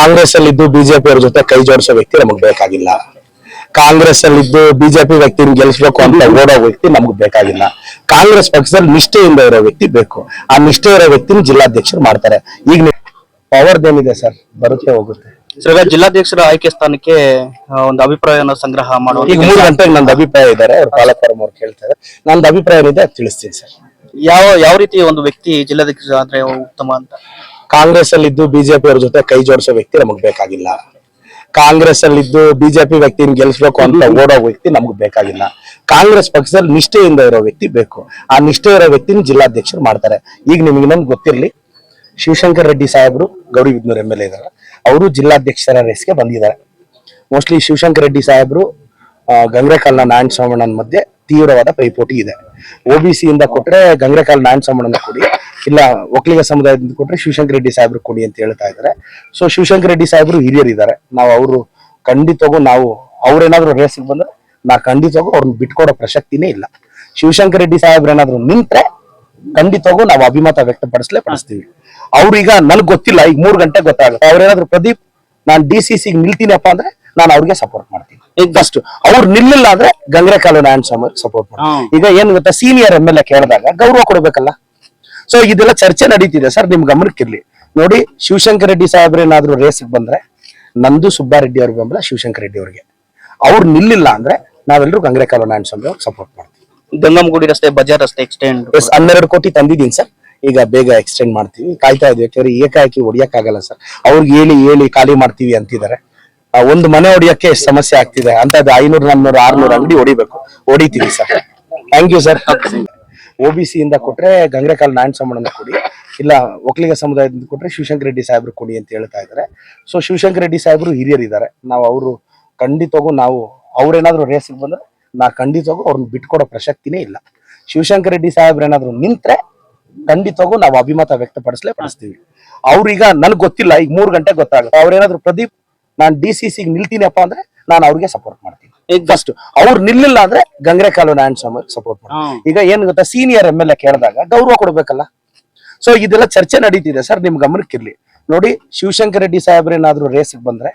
ಕಾಂಗ್ರೆಸ್ ಅಲ್ಲಿ ಇದ್ದು ಬಿಜೆಪಿ ಅವರ ಜೊತೆ ಕೈ ಜೋಡಿಸೋ ವ್ಯಕ್ತಿ ನಮಗೆ ಬೇಕಾಗಿಲ್ಲ. ಕಾಂಗ್ರೆಸ್ ಅಲ್ಲಿ ಇದ್ದು ಬಿಜೆಪಿ ವ್ಯಕ್ತಿನ ಗೆಲ್ಲಿಸಬೇಕು ಅಂತ ಓಡೋ ವ್ಯಕ್ತಿ ನಮ್ಗೆ ಬೇಕಾಗಿಲ್ಲ. ಕಾಂಗ್ರೆಸ್ ಪಕ್ಷದಲ್ಲಿ ನಿಷ್ಠೆಯಿಂದ ಇರೋ ವ್ಯಕ್ತಿ ಬೇಕು. ಆ ನಿಷ್ಠೆ ಇರೋ ವ್ಯಕ್ತಿನ ಜಿಲ್ಲಾಧ್ಯಕ್ಷರು ಮಾಡ್ತಾರೆ. ಈಗ ಪವರ್ ಏನಿದೆ ಸರ್, ಬರುತ್ತೆ ಹೋಗುತ್ತೆ. ಸರ್, ಜಿಲ್ಲಾಧ್ಯಕ್ಷರ ಆಯ್ಕೆ ಸ್ಥಾನಕ್ಕೆ ಒಂದು ಅಭಿಪ್ರಾಯನ ಸಂಗ್ರಹ ಮಾಡುವ ಈಗ 3 ಗಂಟೆಗೆ ನಂದು ಅಭಿಪ್ರಾಯ ಇದ್ದಾರೆ, ಅವ್ರು ಪಾಲಕರಮ್ಮ ಅವ್ರು ಕೇಳ್ತಾರೆ. ನಂದು ಅಭಿಪ್ರಾಯ ಏನಿದೆ ತಿಳಿಸ್ತೀನಿ ಸರ್. ಯಾವ ರೀತಿ ಒಂದು ವ್ಯಕ್ತಿ ಜಿಲ್ಲಾಧ್ಯಕ್ಷ ಆದ್ರೆ ಉತ್ತಮ ಅಂತ? ಕಾಂಗ್ರೆಸ್ ಅಲ್ಲಿ ಇದ್ದು ಬಿಜೆಪಿ ಅವರ ಜೊತೆ ಕೈ ಜೋಡಿಸೋ ವ್ಯಕ್ತಿ ನಮಗೆ ಬೇಕಾಗಿಲ್ಲ. ಕಾಂಗ್ರೆಸ್ ಅಲ್ಲಿ ಇದ್ದು ಬಿಜೆಪಿ ವ್ಯಕ್ತಿನ ಗೆಲ್ಲಿಸಬೇಕು ಅಂತ ಓಡೋ ವ್ಯಕ್ತಿ ನಮ್ಗೆ ಬೇಕಾಗಿಲ್ಲ. ಕಾಂಗ್ರೆಸ್ ಪಕ್ಷದಲ್ಲಿ ನಿಷ್ಠೆಯಿಂದ ಇರೋ ವ್ಯಕ್ತಿ ಬೇಕು. ಆ ನಿಷ್ಠೆ ಇರೋ ವ್ಯಕ್ತಿನ ಜಿಲ್ಲಾಧ್ಯಕ್ಷರು ಮಾಡ್ತಾರೆ. ಈಗ ನಿಮ್ಗೆ ಇನ್ನೊಂದು ಗೊತ್ತಿರಲಿ, ಶಿವಶಂಕರ್ ರೆಡ್ಡಿ ಸಾಹೇಬರು ಗೌರಿಬಿದನೂರು MLA ಇದ್ದಾರೆ, ಅವರು ಜಿಲ್ಲಾಧ್ಯಕ್ಷರ ರೇಸ್ಗೆ ಬಂದಿದ್ದಾರೆ. ಮೋಸ್ಟ್ಲಿ ಶಿವಶಂಕರ್ ರೆಡ್ಡಿ ಸಾಹೇಬರು ಗಂಗ್ರೆಕಾಲ್ನ ನಾರಾಯಣ ಸೋಮಣ್ಣನ ಮಧ್ಯೆ ತೀವ್ರವಾದ ಪೈಪೋಟಿ ಇದೆ. OBC ಇಂದ ಕೊಟ್ರೆ ಗಂಗ್ರೆಕಾಲ್ ನಾರಾಯಣ ಸೋಮಣ್ಣನ ಕೊಡಿ, ಇಲ್ಲ ಒಕ್ಕಲಿಗ ಸಮುದಾಯದಿಂದ ಕೊಟ್ರೆ ಶಿವಶಂಕರ್ ರೆಡ್ಡಿ ಸಾಹೇಬ್ರು ಕೊಡಿ ಅಂತ ಹೇಳ್ತಾ ಇದ್ದಾರೆ. ಸೊ ಶಿವಶಂಕರ್ ರೆಡ್ಡಿ ಸಾಹೇಬ್ರು ಹಿರಿಯರಿದ್ದಾರೆ, ನಾವು ಅವರು ಖಂಡಿತವಾಗೂ ಅವ್ರೇನಾದ್ರು ರೇಸ್ಗೆ ಬಂದ್ರೆ ಖಂಡಿತವಾಗೂ ಅವ್ರನ್ನ ಬಿಟ್ಕೊಡೋ ಪ್ರಸಕ್ತಿನೇ ಇಲ್ಲ. ಶಿವಶಂಕರ್ ರೆಡ್ಡಿ ಸಾಹೇಬ್ರು ಏನಾದ್ರು ನಿಂತ್ರೆ ಖಂಡಿತವಾಗೂ ನಾವು ಅಭಿಮತ ವ್ಯಕ್ತಪಡಿಸ್ತೀವಿ. ಅವ್ರೀಗ ನನ್ಗೆ ಗೊತ್ತಿಲ್ಲ, ಈಗ 3 ಗಂಟೆ ಗೊತ್ತಾಗುತ್ತೆ. ಅವ್ರೇನಾದ್ರು ಪ್ರದೀಪ್ ನಾನು DCC ನಿಲ್ತೀನಪ್ಪ ಅಂದ್ರೆ ನಾನು ಅವ್ರಿಗೆ ಸಪೋರ್ಟ್ ಮಾಡ್ತೀನಿ. ಈಗ ಫಸ್ಟ್ ಅವ್ರು ನಿಲ್ಲಿಲ್ಲ ಅಂದ್ರೆ ಗಂಗ್ರೆಕಾಲು ನಾರಾಯಣ ಸ್ವಾಮಿ ಸಪೋರ್ಟ್ ಮಾಡ್ತೀನಿ. ಈಗ ಏನ್ ಗೊತ್ತಾ, ಸೀನಿಯರ್ MLA ಕೇಳಿದಾಗ ಗೌರವ ಕೊಡ್ಬೇಕಲ್ಲ. ಸೊ ಇದೆಲ್ಲ ಚರ್ಚೆ ನಡೀತಿದೆ ಸರ್, ನಿಮ್ ಗಮನಕ್ಕಿರ್ಲಿ. ನೋಡಿ, ಶಿವಶಂಕರ್ ರೆಡ್ಡಿ ಸಾಹೇಬ್ರು ಏನಾದ್ರು ರೇಸ್ಗೆ ಬಂದ್ರೆ ನಂದು ಸುಬ್ಬಾರೆಡ್ಡಿ ಅವ್ರ ಬೆಂಬಲ ಶಿವಶಂಕರ್ ರೆಡ್ಡಿ ಅವ್ರಿಗೆ. ಅವ್ರು ನಿಲ್ಲಿಲ್ಲ ಅಂದ್ರೆ ನಾವೆಲ್ಲರೂ ಗಂಗ್ರೆಕಾಲು ನಾರಾಯಣ ಸ್ವಾಮಿ ಅವ್ರಿಗೆ ಸಪೋರ್ಟ್ ಮಾಡ್ತೀವಿ. ಗಂಗಮಗುಡಿ ರಸ್ತೆ, ಬಜಾರ್ ರಸ್ತೆ ಎಕ್ಸ್ಟೆಂಡ್ 12 ಕೋಟಿ ತಂದಿದ್ದೀನಿ ಸರ್. ಈಗ ಬೇಗ ಎಕ್ಸ್ಟೆಂಡ್ ಮಾಡ್ತೀವಿ, ಕಾಯ್ತಾ ಇದೀವಿ. ಯಾಕಂದ್ರೆ ಏಕಾಏಕಿ ಹೊಡಿಯಕ್ಕಾಗಲ್ಲ ಸರ್. ಅವ್ರಿಗೆ ಹೇಳಿ ಖಾಲಿ ಮಾಡ್ತೀವಿ ಅಂತಿದ್ದಾರೆ. ಒಂದು ಮನೆ ಹೊಡಿಯಕ್ಕೆ ಸಮಸ್ಯೆ ಆಗ್ತಿದೆ, ಅಂತದ್ದು 500, 400, 600 ಅಂಗಡಿ ಹೊಡಿತೀವಿ sir. Thank you sir. OBC ಇಂದ ಕೊಟ್ರೆ ಗಂಗ್ರೆಕಾಲ್ ನಾರಾಯಣ ಸೋಮಣ್ಣನ ಕೊಡಿ, ಇಲ್ಲ ಒಕ್ಕಲಿಗ ಸಮುದಾಯದಿಂದ ಕೊಟ್ರೆ ಶಿವಶಂಕರ್ ರೆಡ್ಡಿ ಸಾಹೇಬ್ರು ಕೊಡಿ ಅಂತ ಹೇಳ್ತಾ ಇದ್ದಾರೆ. ಸೊ ಶಿವಶಂಕರ್ ರೆಡ್ಡಿ ಸಾಹೇಬ್ರು ಹಿರಿಯರಿದ್ದಾರೆ, ಅವರು ಖಂಡಿತವಾಗೂ ಅವ್ರೇನಾದ್ರು ರೇಸ್ಗೆ ಬಂದ್ರೆ ಖಂಡಿತವಾಗೂ ಅವ್ರನ್ನ ಬಿಟ್ಕೊಡೋ ಪ್ರಸಕ್ತಿನೇ ಇಲ್ಲ. ಶಿವಶಂಕರ್ ರೆಡ್ಡಿ ಸಾಹೇಬ್ರು ಏನಾದ್ರು ನಿಂತ್ರೆ ಖಂಡಿತವಾಗೂ ನಾವು ಅಭಿಮತ ವ್ಯಕ್ತಪಡಿಸ್ತೀವಿ. ಅವ್ರೀಗ ನನ್ಗೆ ಗೊತ್ತಿಲ್ಲ, ಈಗ 3 ಗಂಟೆ ಗೊತ್ತಾಗುತ್ತೆ. ಅವ್ರೇನಾದ್ರು ಪ್ರದೀಪ್ ನಾನು DCC ನಿಲ್ತೀನಪ್ಪ ಅಂದ್ರೆ ನಾನು ಅವ್ರಿಗೆ ಸಪೋರ್ಟ್ ಮಾಡ್ತೀನಿ. ಈಗ ಫಸ್ಟ್ ಅವ್ರು ನಿಲ್ಲಿಲ್ಲ ಅಂದ್ರೆ ಗಂಗ್ರೆಕಾಲು ನಾರಾಯಣ ಸ್ವಾಮಿ ಸಪೋರ್ಟ್ ಮಾಡ್ತೀನಿ. ಈಗ ಏನ್ ಗೊತ್ತಾ, ಸೀನಿಯರ್ MLA ಕೇಳಿದಾಗ ಗೌರವ ಕೊಡ್ಬೇಕಲ್ಲ. ಸೊ ಇದೆಲ್ಲ ಚರ್ಚೆ ನಡೀತಿದೆ ಸರ್, ನಿಮ್ ಗಮನಕ್ಕಿರ್ಲಿ. ನೋಡಿ, ಶಿವಶಂಕರ್ ರೆಡ್ಡಿ ಸಾಹೇಬ್ರು ಏನಾದ್ರು ರೇಸ್ಗೆ ಬಂದ್ರೆ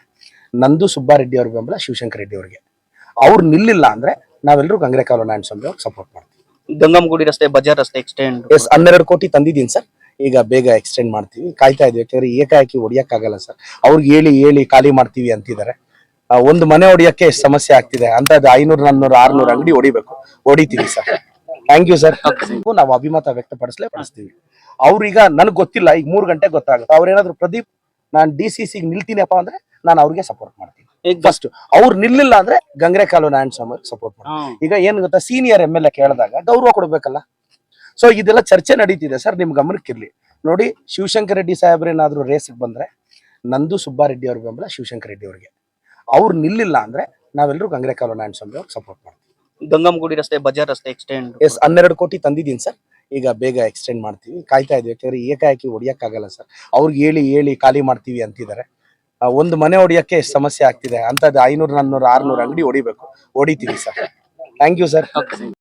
ನಂದು ಸುಬ್ಬಾರೆಡ್ಡಿ ಅವ್ರ ಬೆಂಬಲ ಶಿವಶಂಕರ್ ರೆಡ್ಡಿ ಅವ್ರಿಗೆ. ಅವ್ರು ನಿಲ್ಲಿಲ್ಲ ಅಂದ್ರೆ ನಾವೆಲ್ಲರೂ ಗಂಗ್ರೆಕಾಲು ನಾರಾಯಣ ಸ್ವಾಮಿ ಅವ್ರಿಗೆ ಸಪೋರ್ಟ್ ಮಾಡ್ತೀವಿ. ಗಂಗಮಗುಡಿ ರಸ್ತೆ, ಬಜಾರ್ ರಸ್ತೆ ಎಕ್ಸ್ಟೆಂಡ್ 12 ಕೋಟಿ ತಂದಿದ್ದೀನಿ ಸರ್. ಈಗ ಬೇಗ ಎಕ್ಸ್ಟೆಂಡ್ ಮಾಡ್ತೀವಿ, ಕಾಯ್ತಾ ಇದೀವಿ. ಯಾಕಂದ್ರೆ ಏಕಾಏಕಿ ಹೊಡಿಯಕ್ಕಾಗಲ್ಲ ಸರ್. ಅವ್ರಿಗೆ ಹೇಳಿ ಖಾಲಿ ಮಾಡ್ತೀವಿ ಅಂತಿದ್ದಾರೆ. ಒಂದು ಮನೆ ಹೊಡಿಯಕ್ಕೆ ಸಮಸ್ಯೆ ಆಗ್ತಿದೆ, ಅಂತದ್ದು 500, 400, 600 ಅಂಗಡಿ ಹೊಡಿತೀವಿ ಸರ್. Thank you sir. ನಾವು ಅಭಿಮತ ವ್ಯಕ್ತಪಡಿಸ್ತೀವಿ. ಅವ್ರೀಗ ನನ್ಗೆ ಗೊತ್ತಿಲ್ಲ, ಈಗ 3 ಗಂಟೆ ಗೊತ್ತಾಗುತ್ತೆ. ಅವ್ರೇನಾದ್ರು ಪ್ರದೀಪ್ ನಾನು DCC ನಿಲ್ತೀನಪ್ಪ ಅಂದ್ರೆ ನಾನು ಅವ್ರಿಗೆ ಸಪೋರ್ಟ್ ಮಾಡ್ತೀನಿ. ಈಗ ಫಸ್ಟ್ ಅವ್ರು ನಿಲ್ಲಿಲ್ಲ ಅಂದ್ರೆ ಗಂಗ್ರೆಕಾಲು ನಾರಾಯಣ ಸ್ವಾಮಿ ಸಪೋರ್ಟ್ ಮಾಡ್ತೀನಿ. ಈಗ ಏನ್ ಗೊತ್ತಾ, ಸೀನಿಯರ್ MLA ಕೇಳಿದಾಗ ಗೌರವ ಕೊಡ್ಬೇಕಲ್ಲ. ಸೊ ಇದೆಲ್ಲ ಚರ್ಚೆ ನಡೀತಿದೆ ಸರ್, ನಿಮ್ ಗಮನಕ್ಕಿರ್ಲಿ. ನೋಡಿ, ಶಿವಶಂಕರ್ ರೆಡ್ಡಿ ಸಾಹೇಬ್ರು ಏನಾದ್ರು ರೇಸ್ಗೆ ಬಂದ್ರೆ ನಂದು ಸುಬ್ಬಾರೆಡ್ಡಿ ಅವ್ರ ಬೆಂಬಲ ಶಿವಶಂಕರ್ ರೆಡ್ಡಿ ಅವ್ರಿಗೆ. ಅವ್ರು ನಿಲ್ಲಿಲ್ಲ ಅಂದ್ರೆ ನಾವೆಲ್ಲರೂ ಗಂಗ್ರೆಕಾಲು ನಾರಾಯಣ ಸ್ವಾಮಿ ಅವ್ರಿಗೆ ಸಪೋರ್ಟ್ ಮಾಡ್ತೀವಿ. ಗಂಗಮಗುಡಿ ರಸ್ತೆ, ಬಜಾರ್ ರಸ್ತೆ ಎಕ್ಸ್ಟೆಂಡ್ 12 ಕೋಟಿ ತಂದಿದ್ದೀನಿ ಸರ್. ಈಗ ಬೇಗ ಎಕ್ಸ್ಟೆಂಡ್ ಮಾಡ್ತೀವಿ, ಕಾಯ್ತಾ ಇದೀವಿ. ಯಾಕಂದ್ರೆ ಏಕಾಏಕಿ ಹೊಡಿಯಕ್ಕಾಗಲ್ಲ ಸರ್. ಅವ್ರಿಗೆ ಹೇಳಿ ಖಾಲಿ ಮಾಡ್ತೀವಿ ಅಂತಿದ್ದಾರೆ. ಒಂದು ಮನೆ ಹೊಡಿಯಕ್ಕೆ ಸಮಸ್ಯೆ ಆಗ್ತಿದೆ, ಅಂತದ್ದು 500, 400, 600 ಅಂಗಡಿ ಹೊಡಿತೀವಿ ಸರ್. Thank you sir.